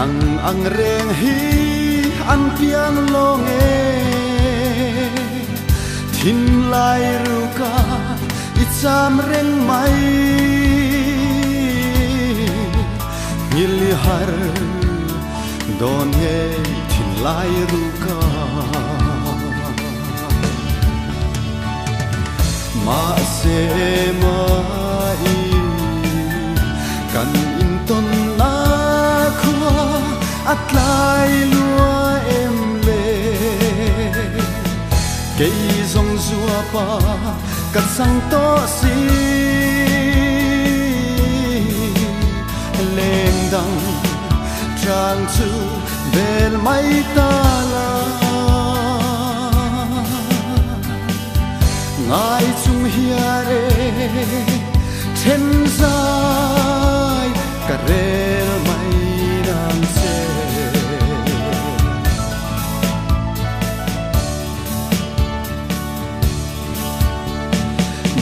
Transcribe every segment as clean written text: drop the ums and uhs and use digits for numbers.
nang ang reng hi an piang long e thin lai ru ka icham reng mai ngili har don he thin lai ru ka ma se mai kan in ton na khua at lai lua em le cây rong rua pa cắt sang to si lên đằng trang chu bel mai ta la ngài chung hiare thêm dài cả rel mai đang se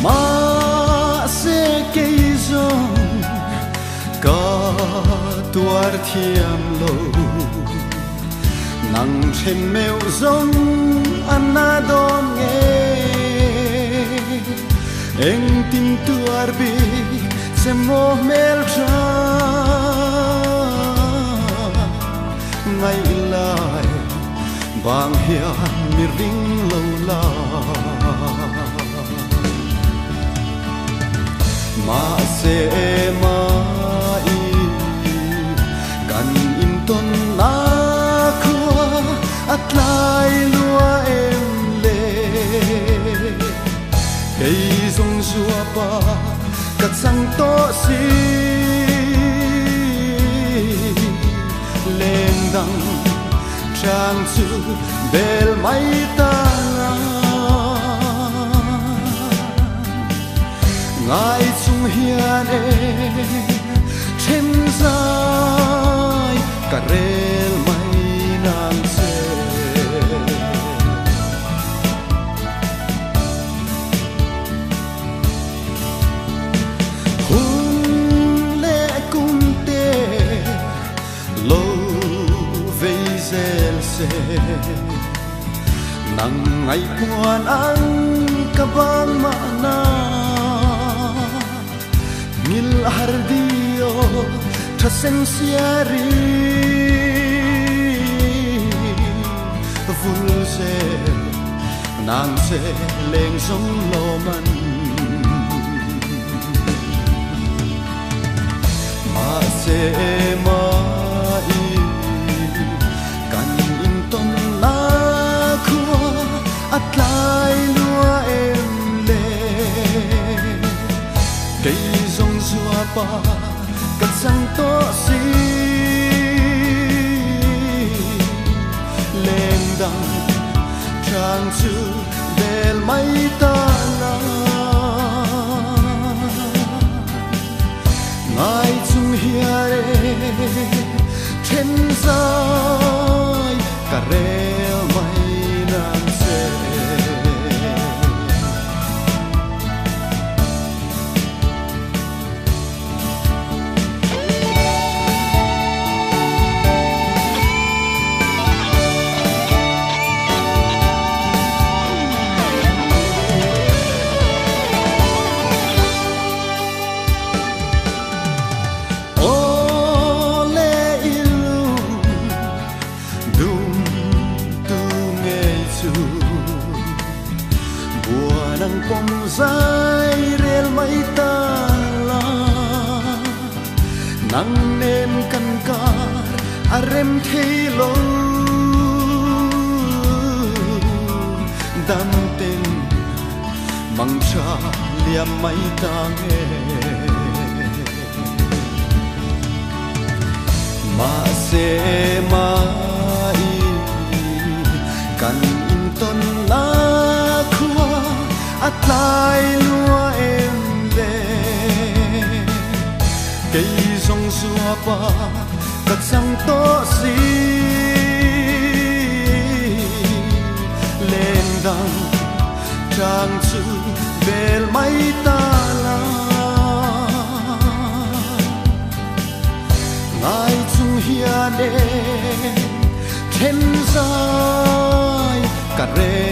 ma se cây rong ca tuar thiam lo nang thêm mèo rong anadom nghe em tin tuar bi se mo mel tra ngày lại bang hian mi ring lo la ma se mai kan in ton na khua at lai lua em le cây rong rua pa cắt sang to si lên đằng trang chu bel mai ta ngài chung hian e thêm dài cả rel mai nàng se hùng lệ cung tê lâu vây zel se nang ngày quan ang kabang mana ngil hardio thasen siari vul se nang se leng song lo man ma se mai kan in ton na khua at lai lua em le cây rong rua pa cắt sang to si lên đằng trang chu bel mai ta la ngài chung hiare thêm dài cả rel mai nan se bom dài rel mai ta la nang nem kan kar arem thelo dam ten mang cha liam mai ta nge ma se mai kan in ton la khua at lai lua em le cây rong rua pa cắt sang to si lên đằng trang chu bel mai ta la ngài chung hian đêm thiên giai cả rê